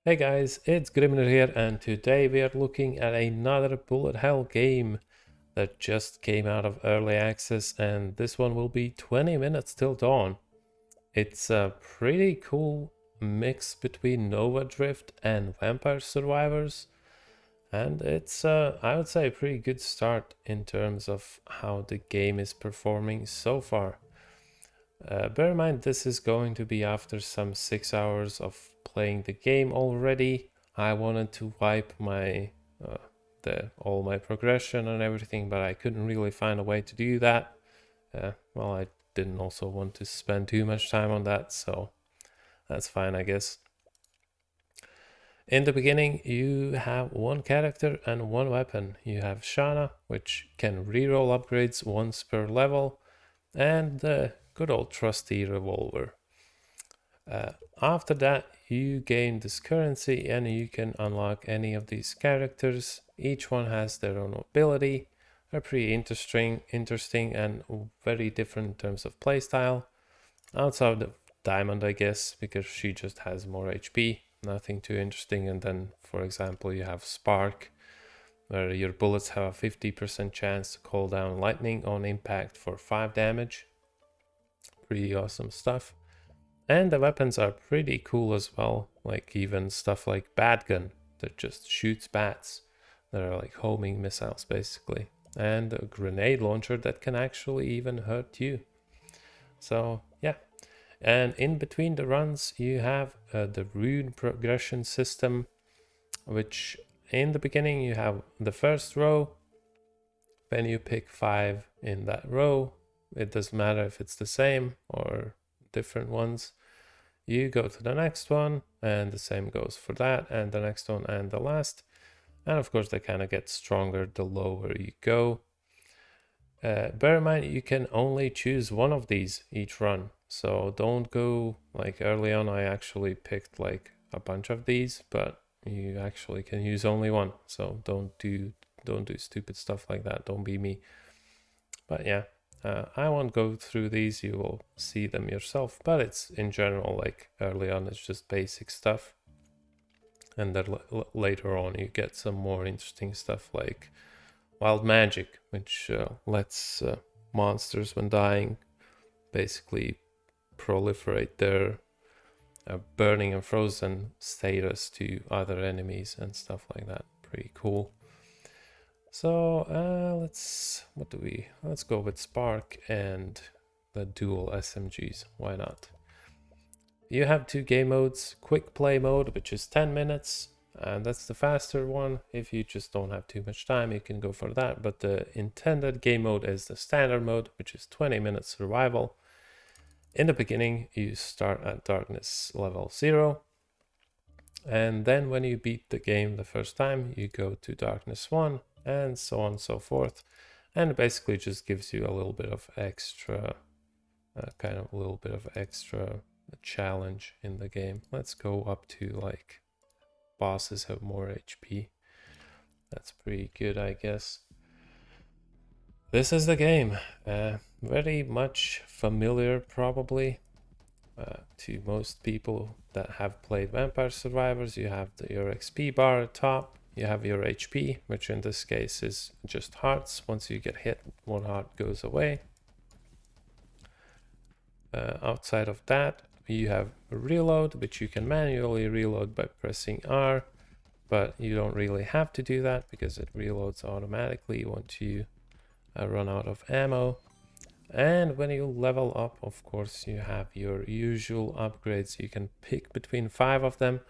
Hey guys, it's Grimner here, and today we are looking at another bullet hell game that just came out of early access, and this one will be 20 minutes till dawn. It's a pretty cool mix between Nova Drift and Vampire Survivors, and it's I would say a pretty good start in terms of how the game is performing so far. Bear in mind, this is going to be after some 6 hours of playing the game already. I wanted to wipe my all my progression and everything, but I couldn't really find a way to do that. Well, I didn't also want to spend too much time on that, so that's fine, I guess. In the beginning, you have one character and one weapon. You have Shana, which can reroll upgrades once per level, and the good old trusty revolver. After that, you gain this currency and you can unlock any of these characters. Each one has their own ability. They're pretty interesting and very different in terms of playstyle. Outside of Diamond, I guess, because she just has more HP. Nothing too interesting. And then, for example, you have Spark, where your bullets have a 50% chance to call down lightning on impact for 5 damage. Pretty awesome stuff. And the weapons are pretty cool as well, like even stuff like Bat Gun that just shoots bats that are like homing missiles basically, and a grenade launcher that can actually even hurt you. So yeah, and in between the runs you have the rune progression system, which in the beginning you have the first row. When you pick 5 in that row, it doesn't matter if it's the same or different ones. You go to the next one, and the same goes for that, and the next one, and the last. And of course, they kind of get stronger the lower you go. Bear in mind, you can only choose one of these each run. So don't go like early on. I actually picked like a bunch of these, but you actually can use only one. So don't do stupid stuff like that. Don't be me. But yeah, I won't go through these, you will see them yourself, but it's in general like early on it's just basic stuff, and then later on you get some more interesting stuff like wild magic, which lets monsters when dying basically proliferate their burning and frozen status to other enemies and stuff like that. Pretty cool. So let's go with Spark and the dual SMGs. Why not? You have 2 game modes: quick play mode, which is 10 minutes, and that's the faster one. If you just don't have too much time, you can go for that. But the intended game mode is the standard mode, which is 20 minutes survival. In the beginning, you start at darkness level 0. And then when you beat the game the first time, you go to darkness 1, and so on and so forth. And it basically just gives you a little bit of extra, challenge in the game. Let's go up to like bosses have more HP. That's pretty good, I guess. This is the game. Very much familiar, probably, to most people that have played Vampire Survivors. You have your XP bar at top. You have your HP, which in this case is just hearts. Once you get hit, 1 heart goes away. Outside of that, you have reload, which you can manually reload by pressing R, but you don't really have to do that because it reloads automatically once you run out of ammo. And when you level up, of course, you have your usual upgrades. You can pick between 5 of them.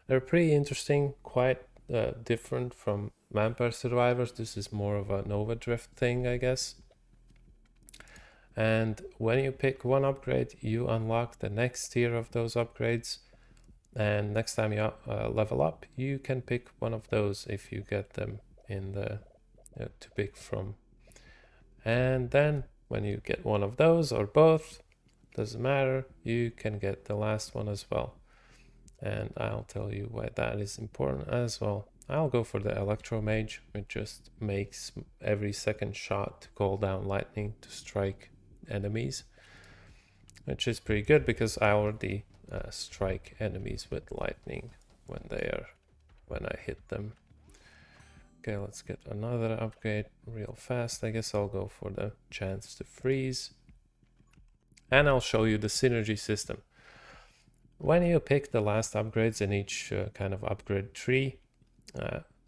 They're pretty interesting, quite different from Vampire Survivors. This is more of a Nova Drift thing, I guess. And when you pick one upgrade, you unlock the next tier of those upgrades. And next time you level up, you can pick one of those if you get them in the to pick from. And then when you get one of those or both, doesn't matter, you can get the last one as well. And I'll tell you why that is important as well. I'll go for the Electro Mage, which just makes every second shot to call down lightning to strike enemies, which is pretty good because I already strike enemies with lightning when I hit them. Okay, let's get another upgrade real fast. I guess I'll go for the chance to freeze. And I'll show you the synergy system. When you pick the last upgrades in each kind of upgrade tree,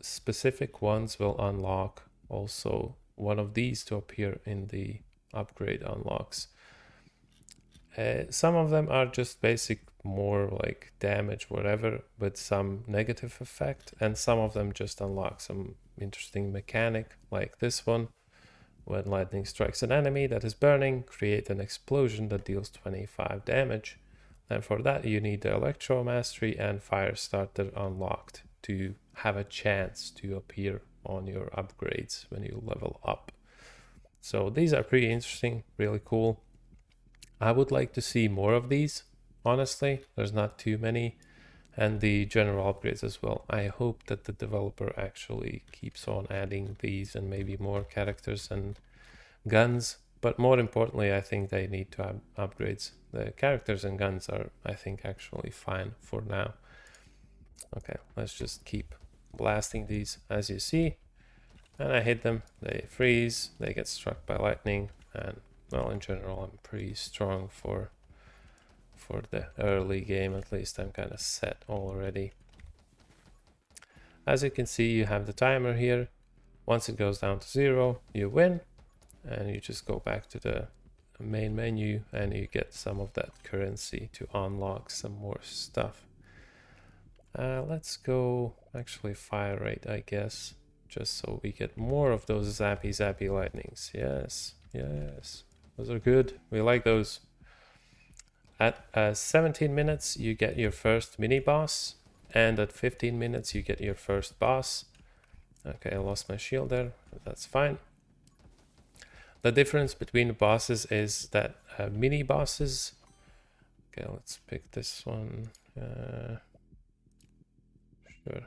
specific ones will unlock also one of these to appear in the upgrade unlocks. Some of them are just basic, more like damage, whatever, with some negative effect, and some of them just unlock some interesting mechanic, like this one. When lightning strikes an enemy that is burning, create an explosion that deals 25 damage. And for that, you need the Electro Mastery and Firestarter unlocked to have a chance to appear on your upgrades when you level up. So these are pretty interesting, really cool. I would like to see more of these, honestly. There's not too many. And the general upgrades as well. I hope that the developer actually keeps on adding these and maybe more characters and guns. But more importantly, I think they need to have upgrades. The characters and guns are, I think, actually fine for now. Okay, let's just keep blasting these. As you see, and I hit them, they freeze, they get struck by lightning, and well, in general, I'm pretty strong for the early game. At least I'm kind of set already. As you can see, you have the timer here. Once it goes down to 0, you win, and you just go back to the main menu and you get some of that currency to unlock some more stuff. Let's go actually fire rate, I guess, just so we get more of those zappy lightnings. Yes, those are good. We like those. At 17 minutes, you get your first mini boss, and at 15 minutes, you get your first boss. Okay, I lost my shield there. That's fine. The difference between the bosses is that mini bosses. Okay, let's pick this one. Sure.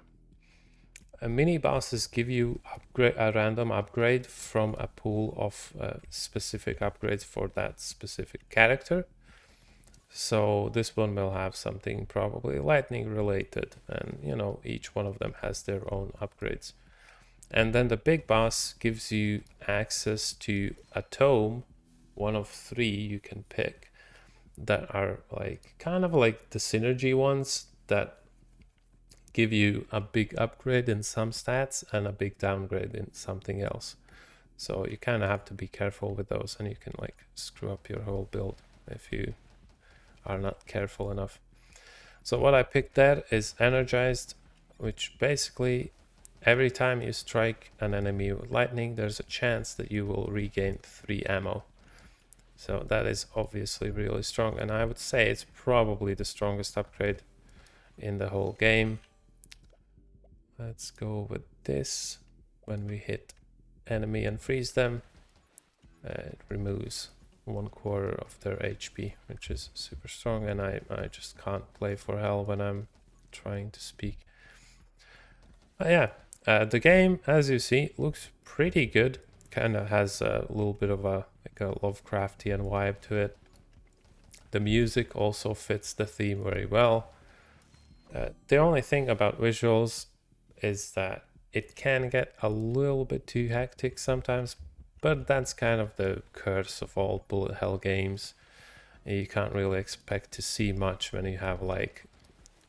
Mini bosses give you a random upgrade from a pool of specific upgrades for that specific character. So this one will have something probably lightning related, and you know, each one of them has their own upgrades. And then the big boss gives you access to a tome, one of 3 you can pick, that are like kind of like the synergy ones that give you a big upgrade in some stats and a big downgrade in something else. So you kind of have to be careful with those, and you can like screw up your whole build if you are not careful enough. So what I picked there is Energized, which basically every time you strike an enemy with lightning, there's a chance that you will regain 3 ammo. So that is obviously really strong, and I would say it's probably the strongest upgrade in the whole game. Let's go with this. When we hit enemy and freeze them, it removes 1/4 of their HP, which is super strong, and I just can't play for hell when I'm trying to speak. But yeah, the game, as you see, looks pretty good. Kind of has a little bit of a Lovecraftian vibe to it. The music also fits the theme very well. The only thing about visuals is that it can get a little bit too hectic sometimes, but that's kind of the curse of all bullet hell games. You can't really expect to see much when you have like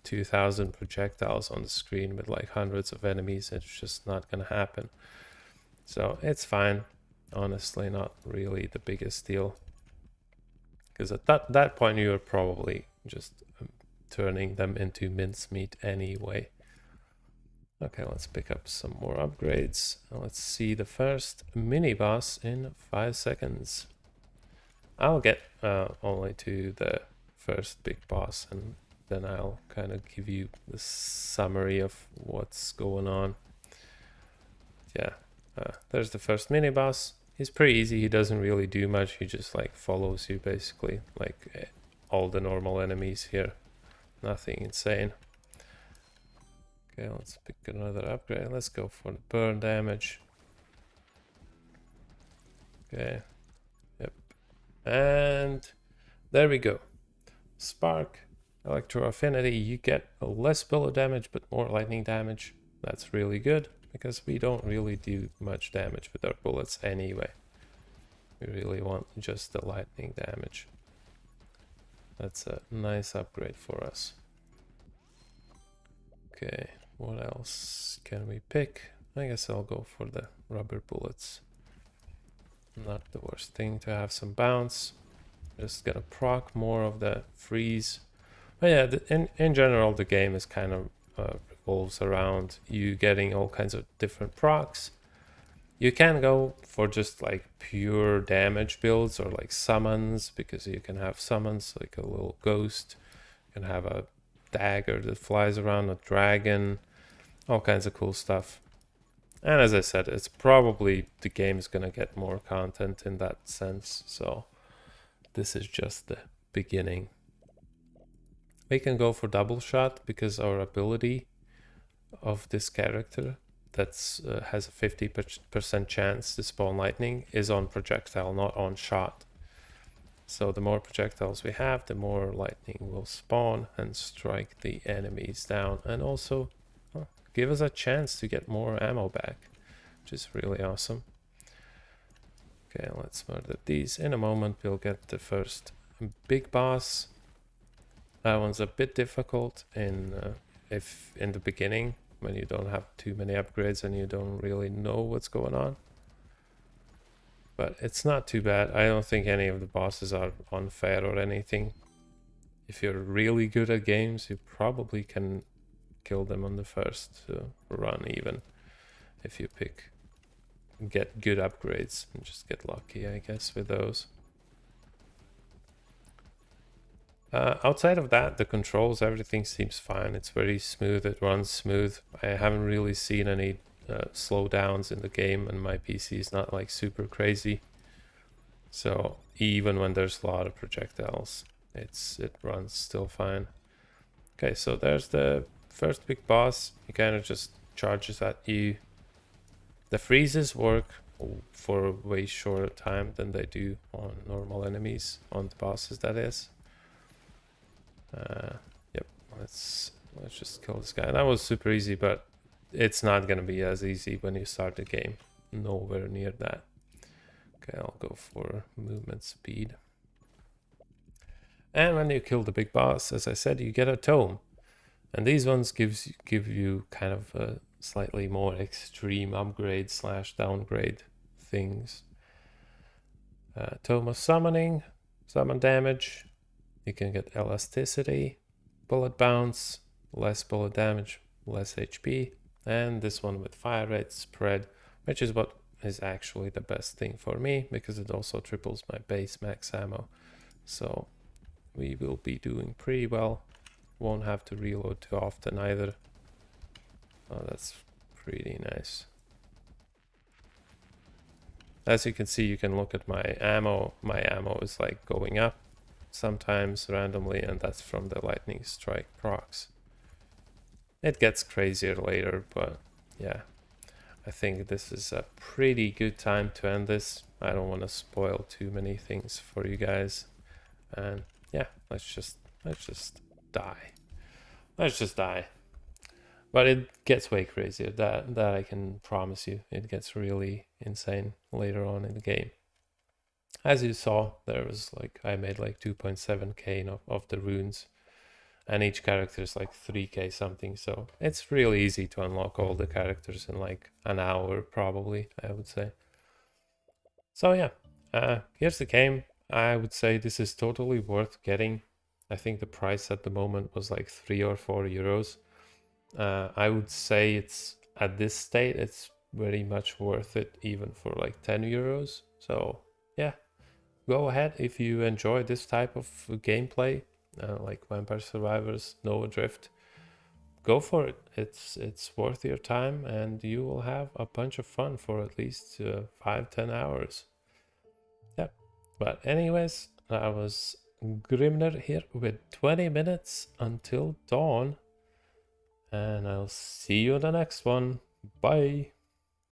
2,000 projectiles on the screen with like hundreds of enemies. It's just not gonna happen. So it's fine. Honestly, not really the biggest deal. Because at that point, you're probably just turning them into mincemeat anyway. Okay, let's pick up some more upgrades. Let's see the first mini boss in 5 seconds. I'll get only to the first big boss, and then I'll kind of give you the summary of what's going on. Yeah, there's the first mini boss. He's pretty easy. He doesn't really do much. He just like follows you basically, like all the normal enemies here. Nothing insane. Okay, let's pick another upgrade. Let's go for the burn damage. Okay. Yep. And there we go. Spark. Electro Affinity, you get less bullet damage but more lightning damage. That's really good because we don't really do much damage with our bullets anyway. We really want just the lightning damage. That's a nice upgrade for us. Okay, what else can we pick? I guess I'll go for the rubber bullets. Not the worst thing to have some bounce. Just gonna proc more of the freeze. But yeah, in general, the game is kind of revolves around you getting all kinds of different procs. You can go for just like pure damage builds or like summons, because you can have summons like a little ghost. You can have a dagger that flies around, a dragon, all kinds of cool stuff. And as I said, it's probably the game is gonna get more content in that sense. So this is just the beginning. We can go for double shot because our ability of this character that's has a 50% chance to spawn lightning is on projectile, not on shot. So the more projectiles we have, the more lightning will spawn and strike the enemies down, and also give us a chance to get more ammo back, which is really awesome. Okay, let's murder these. In a moment we'll get the first big boss. That one's a bit difficult if in the beginning, when you don't have too many upgrades and you don't really know what's going on. But it's not too bad. I don't think any of the bosses are unfair or anything. If you're really good at games, you probably can kill them on the first run even. If you get good upgrades and just get lucky, I guess, with those. Outside of that, the controls, everything seems fine. It's very smooth, it runs smooth. I haven't really seen any slowdowns in the game, and my PC is not like super crazy. So even when there's a lot of projectiles, it runs still fine. Okay, so there's the first big boss. He kind of just charges at you. The freezes work for a way shorter time than they do on normal enemies, on the bosses that is. Yep, let's just kill this guy. That was super easy, but it's not gonna be as easy when you start the game. Nowhere near that. Okay, I'll go for movement speed. And when you kill the big boss, as I said, you get a tome. And these ones give you kind of a slightly more extreme upgrade / downgrade things. Tome of Summoning, summon damage. You can get elasticity, bullet bounce, less bullet damage, less HP, and this one with fire rate spread, which is what is actually the best thing for me, because it also triples my base max ammo. So we will be doing pretty well. Won't have to reload too often either. Oh, that's pretty nice. As you can see, you can look at my ammo. My ammo is like going up sometimes randomly, and that's from the lightning strike procs. It gets crazier later, but yeah, I think this is a pretty good time to end this. I don't want to spoil too many things for you guys, and yeah, let's just die. Let's just die. But it gets way crazier. That I can promise you. It gets really insane later on in the game. As you saw, there was like, I made like 2.7k of the runes, and each character is like 3k something, so it's really easy to unlock all the characters in like an hour probably, I would say. So yeah, here's the game. I would say this is totally worth getting. I think the price at the moment was like 3 or 4 euros. I would say it's at this state, it's very much worth it, even for like 10 euros. So yeah, go ahead if you enjoy this type of gameplay, like Vampire Survivors, Nova Drift. Go for it. It's worth your time, and you will have a bunch of fun for at least 5-10 hours. Yeah, but anyways, I was Grimner here with 20 minutes until dawn, and I'll see you in the next one. Bye.